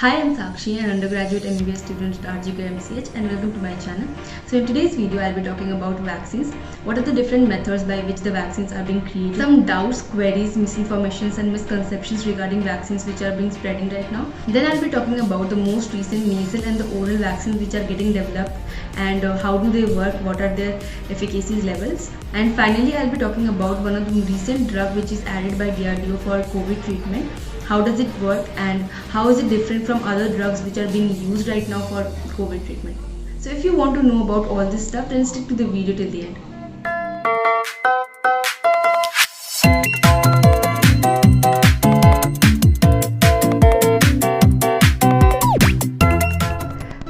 Hi, I'm Sakshi, an undergraduate MBBS student at RGK MCH, and welcome to my channel. So in today's video, I'll be talking about vaccines. What are the different methods by which the vaccines are being created? Some doubts, queries, misinformations and misconceptions regarding vaccines which are being spreading right now. Then I'll be talking about the most recent nasal and the oral vaccines which are getting developed and how do they work, what are their efficacy levels. And finally, I'll be talking about one of the recent drug which is added by DRDO for COVID treatment. How does it work and how is it different from other drugs which are being used right now for COVID treatment? So if you want to know about all this stuff, then stick to the video till the end.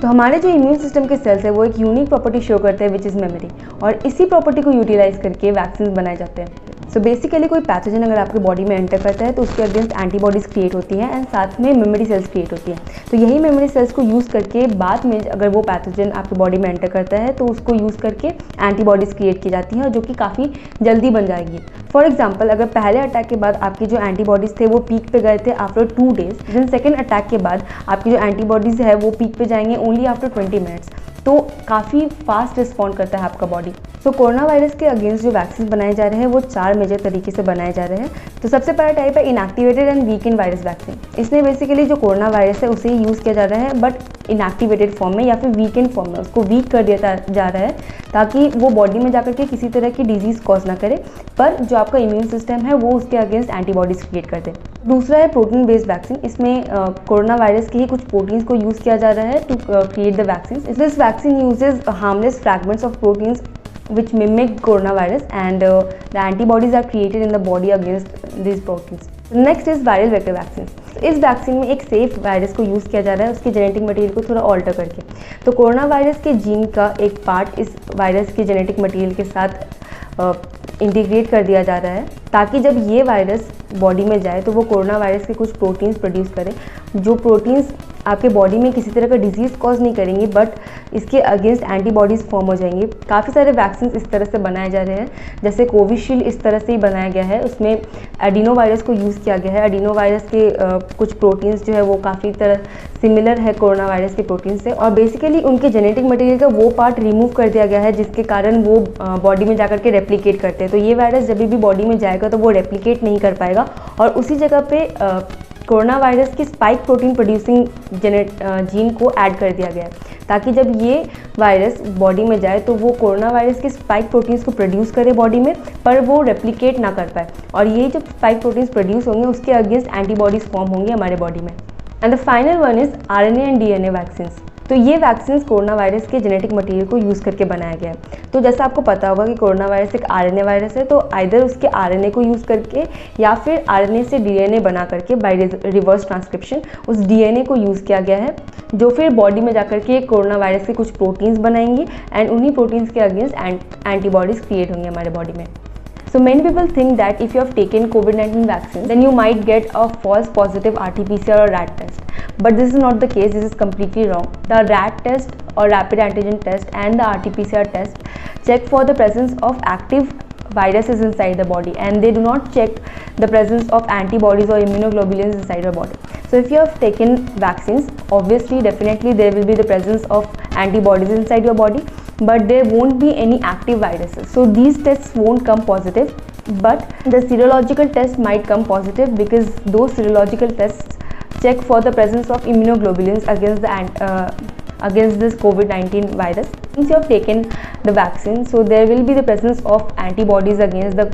तो हमारे जो immune system के sales है वो एक unique property show करते हैं which is memory, और इसी प्रॉपर्टी को यूटिलाइज करके वैक्सीन बनाए जाते हैं। सो बेसिकली कोई पैथोजन अगर आपके बॉडी में एंटर करता है तो उसके अगेंस्ट एंटीबॉडीज़ क्रिएट होती हैं एंड साथ में मेमोरी सेल्स क्रिएट होती हैं। तो यही मेमोरी सेल्स को यूज़ करके बाद में अगर वो पैथोजन आपके बॉडी में एंटर करता है तो उसको यूज़ करके एंटीबॉडीज़ क्रिएट की जाती हैं और जो कि काफ़ी जल्दी बन जाएगी। फॉर एग्जाम्पल, अगर पहले अटैक के बाद आपके जो एंटीबॉडीज़ थे वो पीक पे गए थे after 2 days, then second attack के बाद आपकी जो एंटीबॉडीज़ है वो पीक पे जाएंगे ओनली आफ्टर 20 मिनट्स। तो काफ़ी फास्ट रिस्पॉन्ड करता है आपका बॉडी। तो कोरोना वायरस के अगेंस्ट जो वैक्सीन बनाए जा रहे हैं वो 4 मेजर तरीके से बनाए जा रहे हैं। तो सबसे पहला टाइप है inactivated and weekend virus vaccine. इसमें बेसिकली जो कोरोना वायरस है उसे ही यूज़ किया जा रहा है, बट इनएक्टिवेटेड फॉर्म में या फिर वीकेंड फॉर्म में उसको वीक कर दिया जा रहा है ताकि वो बॉडी में जाकर के किसी तरह की डिजीज़ कॉज ना करे, पर जो आपका इम्यून सिस्टम है वो उसके अगेंस्ट एंटीबॉडीज़ क्रिएट कर दे। दूसरा है प्रोटीन बेस्ड वैक्सीन। इसमें कोरोना वायरस के ही कुछ प्रोटीन्स को यूज़ किया जा रहा है to create the vaccine. This vaccine uses harmless fragments of proteins which mimic coronavirus and the antibodies are created in the body against these proteins. Next is viral vector vaccines. इस vaccine में एक safe virus को use किया जा रहा है उसके genetic material को थोड़ा ऑल्टर करके। तो कोरोना वायरस के जीन का एक पार्ट इस वायरस के जेनेटिक मटेरियल के साथ इंटीग्रेट कर दिया जा रहा है ताकि जब ये वायरस बॉडी में जाए तो वो कोरोना वायरस के कुछ प्रोटीन्स प्रोड्यूस करे, जो प्रोटीन्स आपके बॉडी में किसी तरह का डिजीज़ कॉज नहीं करेंगे बट इसके अगेंस्ट एंटीबॉडीज़ फॉर्म हो जाएंगे। काफ़ी सारे वैक्सीन इस तरह से बनाए जा रहे हैं, जैसे कोविशील्ड इस तरह से ही बनाया गया है। उसमें एडिनो वायरस को यूज़ किया गया है। एडिनो वायरस के कुछ प्रोटीन्स जो है वो काफ़ी तरह सिमिलर है कोरोना वायरस के प्रोटीन से, और बेसिकली उनके जेनेटिक मटेरियल का वो पार्ट रिमूव कर दिया गया है जिसके कारण वो बॉडी में जाकर के रेप्लिकेट करते हैं। तो ये वायरस जब भी बॉडी में जाएगा तो वो रेप्लिकेट नहीं कर पाएगा और उसी जगह पे कोरोना वायरस की स्पाइक प्रोटीन प्रोड्यूसिंग जीन को ऐड कर दिया गया है ताकि जब ये वायरस बॉडी में जाए तो वो कोरोना वायरस के स्पाइक प्रोटीन्स को प्रोड्यूस करे बॉडी में, पर वो रेप्लिकेट ना कर पाए, और ये जब स्पाइक प्रोटीन्स प्रोड्यूस होंगे उसके अगेंस्ट एंटीबॉडीज फॉर्म होंगे हमारे बॉडी में। And the final one is RNA and DNA vaccines. तो ये वैक्सीन्स कोरोना वायरस के जेनेटिक मटेरियल को यूज़ करके बनाया गया है। तो जैसा आपको पता होगा कि कोरोना वायरस एक आरएनए वायरस है, तो आइदर उसके आरएनए को यूज़ करके या फिर आरएनए से डीएनए बना करके बाय रिवर्स ट्रांसक्रिप्शन उस डीएनए को यूज़ किया गया है, जो फिर बॉडी में जाकर के कोरोना वायरस के कुछ प्रोटीन्स बनाएंगे एंड उन्हीं प्रोटीन्स के अगेंस्ट एंटीबॉडीज़ क्रिएट होंगे हमारे बॉडी में। So many people think that if you have taken COVID-19 vaccine, then you might get a false positive RT-PCR or RAT test. But this is not the case. This is completely wrong. The RAT test or rapid antigen test and the RT-PCR test check for the presence of active viruses inside the body, and they do not check the presence of antibodies or immunoglobulins inside your body. So if you have taken vaccines, obviously definitely there will be the presence of antibodies inside your body, but there won't be any active viruses. So these tests won't come positive, but the serological test might come positive because those serological tests check for the presence of immunoglobulins against this COVID-19 virus. Since you have taken the vaccine, so there will be the presence of antibodies against the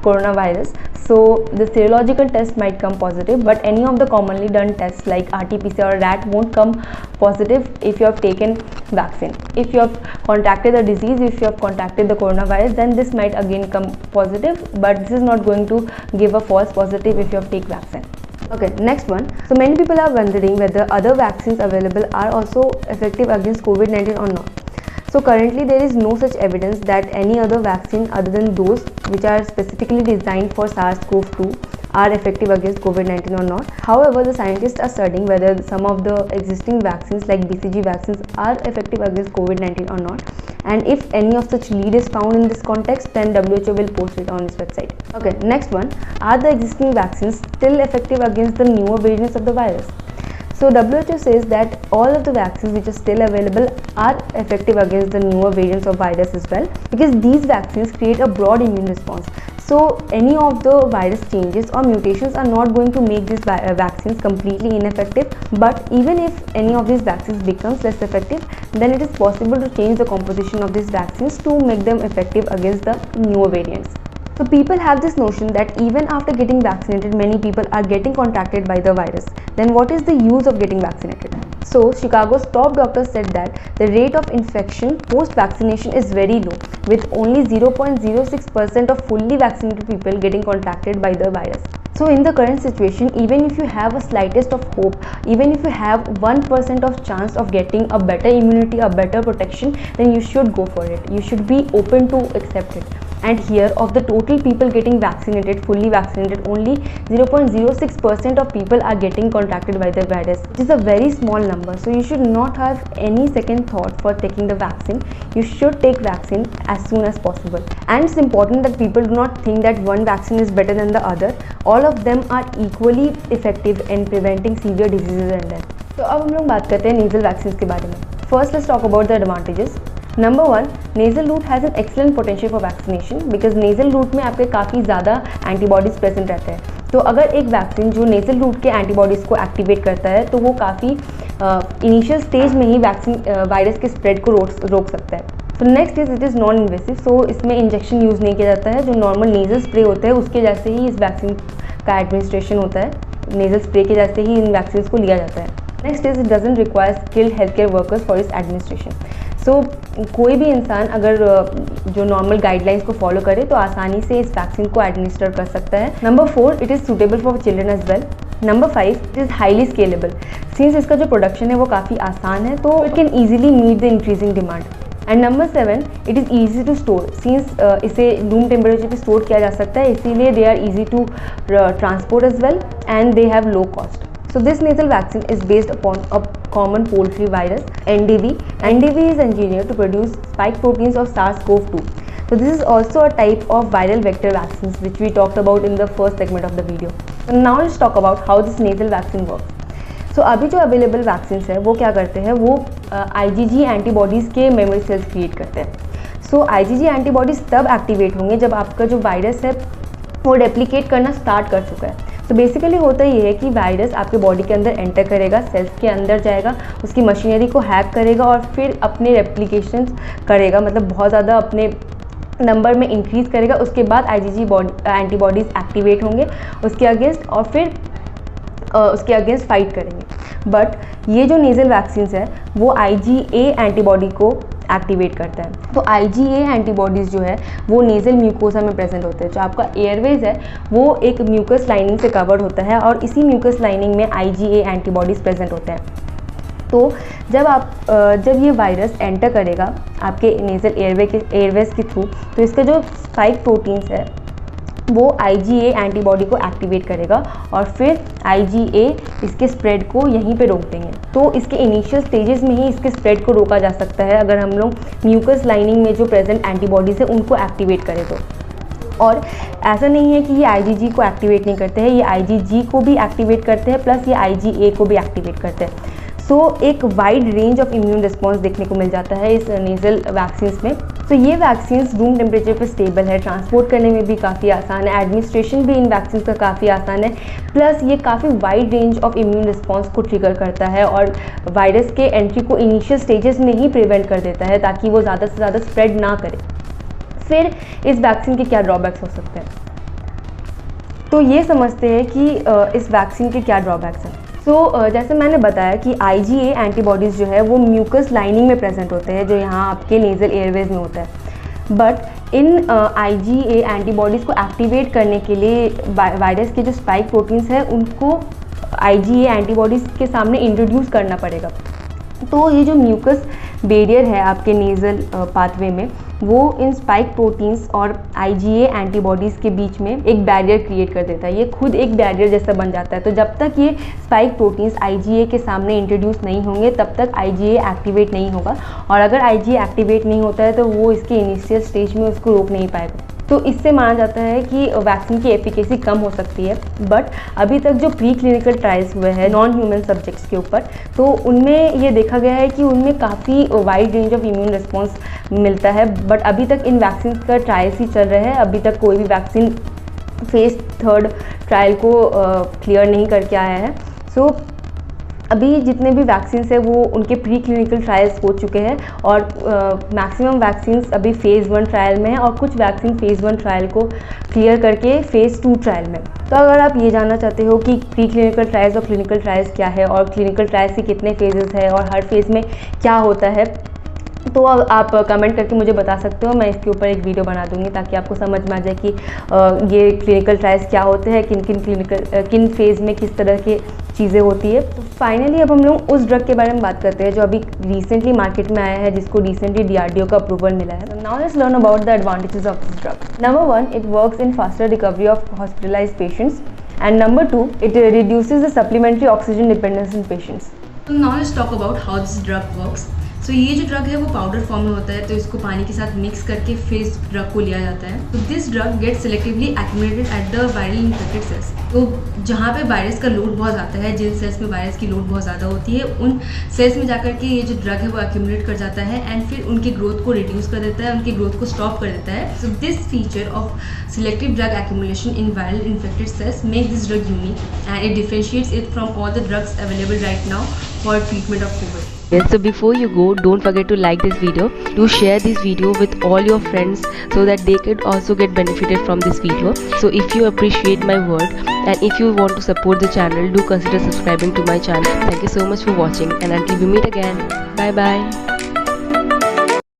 coronavirus. So the serological test might come positive, but any of the commonly done tests like RT-PCR or RAT won't come positive if you have taken vaccine. If you have contracted the disease, if you have contracted the coronavirus, then this might again come positive, but this is not going to give a false positive if you have taken vaccine. Okay, next one. So many people are wondering whether other vaccines available are also effective against COVID-19 or not. So currently there is no such evidence that any other vaccine other than those which are specifically designed for SARS-CoV-2 are effective against COVID-19 or not. However, the scientists are studying whether some of the existing vaccines like BCG vaccines are effective against COVID-19 or not. And if any of such lead is found in this context, then WHO will post it on its website. Okay, next one. Are the existing vaccines still effective against the newer variants of the virus? So WHO says that all of the vaccines which are still available are effective against the newer variants of virus as well, because these vaccines create a broad immune response. So any of the virus changes or mutations are not going to make these vaccines completely ineffective, but even if any of these vaccines becomes less effective, then it is possible to change the composition of these vaccines to make them effective against the newer variants. So people have this notion that even after getting vaccinated, many people are getting contacted by the virus. Then what is the use of getting vaccinated? So Chicago's top doctors said that the rate of infection post-vaccination is very low, with only 0.06% of fully vaccinated people getting contacted by the virus. So in the current situation, even if you have a slightest of hope, even if you have 1% of chance of getting a better immunity, a better protection, then you should go for it. You should be open to accept it. And here, of the total people getting vaccinated, fully vaccinated, only 0.06% of people are getting contacted by the virus, which is a very small number. So you should not have any second thought for taking the vaccine. You should take vaccine as soon as possible. And it's important that people do not think that one vaccine is better than the other. All of them are equally effective in preventing severe diseases and death. तो अब हम लोग बात करते हैं nasal vaccine के बारे में. First, let's talk about the advantages. Number 1, nasal route has an excellent potential for vaccination, because nasal route में आपके काफ़ी ज़्यादा एंटीबॉडीज़ प्रेजेंट रहते हैं. तो अगर एक वैक्सीन जो नेजल रूट के एंटीबॉडीज़ को एक्टिवेट करता है, तो वो काफ़ी इनिशियल स्टेज में ही वैक्सीन वायरस के स्प्रेड को रोक सकता है. तो next it is non invasive. So इसमें इंजेक्शन यूज़ नहीं किया जाता है. जो नॉर्मल नेजल स्प्रे होता है उसके जैसे ही इस वैक्सीन का एडमिनिस्ट्रेशन होता है. नेजल स्प्रे के जैसे ही इन वैक्सीन को लिया जाता है. Next it doesn't require skilled health care workers for इस एडमिनिस्ट्रेशन. सो कोई भी इंसान अगर जो नॉर्मल गाइडलाइंस को फॉलो करे तो आसानी से इस वैक्सीन को एडमिनिस्टर कर सकता है. Number 4, it is suitable for children as well. Number 5, it is highly scalable. Since इसका जो प्रोडक्शन है वो काफ़ी आसान है, तो it can easily meet the increasing demand. And number 7, it is easy to store. Since इसे रूम टेम्परेचर पे स्टोर किया जा सकता है, इसीलिए they are easy to transport as well and they have low cost. So this nasal vaccine is based upon a common poultry virus, NDV. NDV is engineered to produce spike proteins of SARS-CoV-2. So this is also a type of viral vector vaccines which we talked about in the first segment of the video. So now let's talk about how this nasal vaccine works. So अभी जो available vaccines है वो क्या करते हैं, वो IgG antibodies के memory cells create करते हैं. सो IgG एंटीबॉडीज़ तब एक्टिवेट होंगे जब आपका जो वायरस है वो रेप्लिकेट करना स्टार्ट कर चुका है. तो बेसिकली होता ये है कि वायरस आपके बॉडी के अंदर एंटर करेगा, सेल्स के अंदर जाएगा, उसकी मशीनरी को हैक करेगा और फिर अपने रेप्लिकेशंस करेगा, मतलब बहुत ज़्यादा अपने नंबर में इंक्रीज़ करेगा. उसके बाद IgG एंटीबॉडीज़ एक्टिवेट होंगे उसके अगेंस्ट और फिर उसके अगेंस्ट फाइट करेंगे. बट ये जो नेजल वैक्सीन्स है वो IgA एंटीबॉडी को एक्टिवेट करता है. तो IgA एंटीबॉडीज़ जो है वो नेजल म्यूकोसा में प्रेजेंट होते हैं. जो आपका एयरवेज है वो एक म्यूकस लाइनिंग से कवर्ड होता है और इसी म्यूकस लाइनिंग में IgA एंटीबॉडीज़ प्रेजेंट होते हैं. तो जब ये वायरस एंटर करेगा आपके नेजल एयरवेज के थ्रू, तो इसका जो स्पाइक प्रोटीन्स है वो IgA एंटीबॉडी को एक्टिवेट करेगा और फिर IgA इसके स्प्रेड को यहीं पे रोक देंगे. तो इसके इनिशियल स्टेजेस में ही इसके स्प्रेड को रोका जा सकता है अगर हम लोग म्यूकस लाइनिंग में जो प्रेजेंट एंटीबॉडीज़ है उनको एक्टिवेट करें तो. और ऐसा नहीं है कि ये IgG को एक्टिवेट नहीं करते हैं, ये IgG को भी एक्टिवेट करते हैं प्लस ये IgA को भी एक्टिवेट करते हैं. सो एक wide range of immune response देखने को मिल जाता है इस नेजल वैक्सीन्स में. तो ये वैक्सीन्स रूम टेम्परेचर पे स्टेबल है, ट्रांसपोर्ट करने में भी काफ़ी आसान है, एडमिनिस्ट्रेशन भी इन वैक्सीन्स का काफ़ी आसान है, प्लस ये काफ़ी wide range of immune response को ट्रिगर करता है और वायरस के एंट्री को इनिशियल स्टेजेस में ही प्रिवेंट कर देता है ताकि वो ज़्यादा से ज़्यादा स्प्रेड ना करे. फिर इस वैक्सीन के क्या ड्रॉबैक्स हो सकते हैं, तो ये समझते हैं कि इस वैक्सीन के क्या ड्रॉबैक्स हैं. सो जैसे मैंने बताया कि IgA एंटीबॉडीज़ जो है वो म्यूकस लाइनिंग में प्रेजेंट होते हैं जो यहाँ आपके नेजल एयरवेज में होता है. बट इन IgA एंटीबॉडीज़ को एक्टिवेट करने के लिए वायरस के जो स्पाइक प्रोटीन्स हैं उनको IgA एंटीबॉडीज़ के सामने इंट्रोड्यूस करना पड़ेगा. तो ये जो म्यूकस बैरियर है आपके नेज़ल पाथवे में वो इन स्पाइक प्रोटीन्स और IgA एंटीबॉडीज़ के बीच में एक बैरियर क्रिएट कर देता है. ये खुद एक बैरियर जैसा बन जाता है. तो जब तक ये स्पाइक प्रोटीन्स IgA के सामने इंट्रोड्यूस नहीं होंगे तब तक IgA एक्टिवेट नहीं होगा और अगर IgA एक्टिवेट नहीं होता है तो वो इसके इनिशियल स्टेज में उसको रोक नहीं पाएगा. तो इससे माना जाता है कि वैक्सीन की एफिकेसी कम हो सकती है। बट अभी तक जो प्री क्लिनिकल ट्रायल्स हुए हैं नॉन ह्यूमन सब्जेक्ट्स के ऊपर, तो उनमें ये देखा गया है कि उनमें काफ़ी wide range of immune response मिलता है। बट अभी तक इन वैक्सीन का ट्रायल्स ही चल रहे हैं, अभी तक कोई भी वैक्सीन फेज 3 ट्रायल को क्लियर नहीं करके आया है। सो अभी जितने भी वैक्सीन्स है वो उनके प्री क्लिनिकल ट्रायल्स हो चुके हैं और मैक्सिमम वैक्सीन्स अभी फेज़ 1 ट्रायल में है और कुछ वैक्सीन फेज़ 1 ट्रायल को क्लियर करके फेज़ 2 ट्रायल में। तो अगर आप ये जानना चाहते हो कि प्री क्लिनिकल ट्रायल्स और क्लिनिकल ट्रायल्स क्या है और क्लिनिकल ट्रायल्स के कितने फेजेस है और हर फेज़ में क्या होता है, तो आप कमेंट करके मुझे बता सकते हो। मैं इसके ऊपर एक वीडियो बना दूंगी ताकि आपको समझ में आ जाए कि ये क्लिनिकल ट्रायल्स क्या होते हैं, किन फेज़ में किस तरह की चीज़ें होती है। तो फाइनली अब हम लोग उस ड्रग के बारे में बात करते हैं जो अभी रिसेंटली मार्केट में आया है, जिसको रिसेंटली DRDO का अप्रूवल मिला है। Now let's learn about the advantages of this drug. Number 1, it works in faster recovery of hospitalised patients, and number 2, it reduces the supplementary oxygen dependence in patients. Now let's talk about how this drug works. So ये जो drug है वो powder form में होता है, तो इसको पानी के साथ मिक्स करके फिर इस ड्रग को लिया जाता है। तो this drug get selectively accumulated at the viral infected cells. तो जहाँ पे वायरस का लोड बहुत आता है, जिन सेल्स में वायरस की लोड बहुत ज़्यादा होती है, उन सेल्स में जाकर के ये जो ड्रग है वो एक्यूमुलेट कर जाता है एंड फिर उनकी ग्रोथ को रिड्यूस कर देता है, उनकी ग्रोथ को स्टॉप कर देता है। So this feature of selective drug accumulation in viral infected cells make this drug unique and it differentiates it from all the drugs available right now for treatment of COVID. Yes, so before you go, don't forget to like this video, do share this video with all your friends so that they could also get benefited from this video. So if you appreciate my work and if you want to support the channel, do consider subscribing to my channel. Thank you so much for watching and until we meet again, bye bye.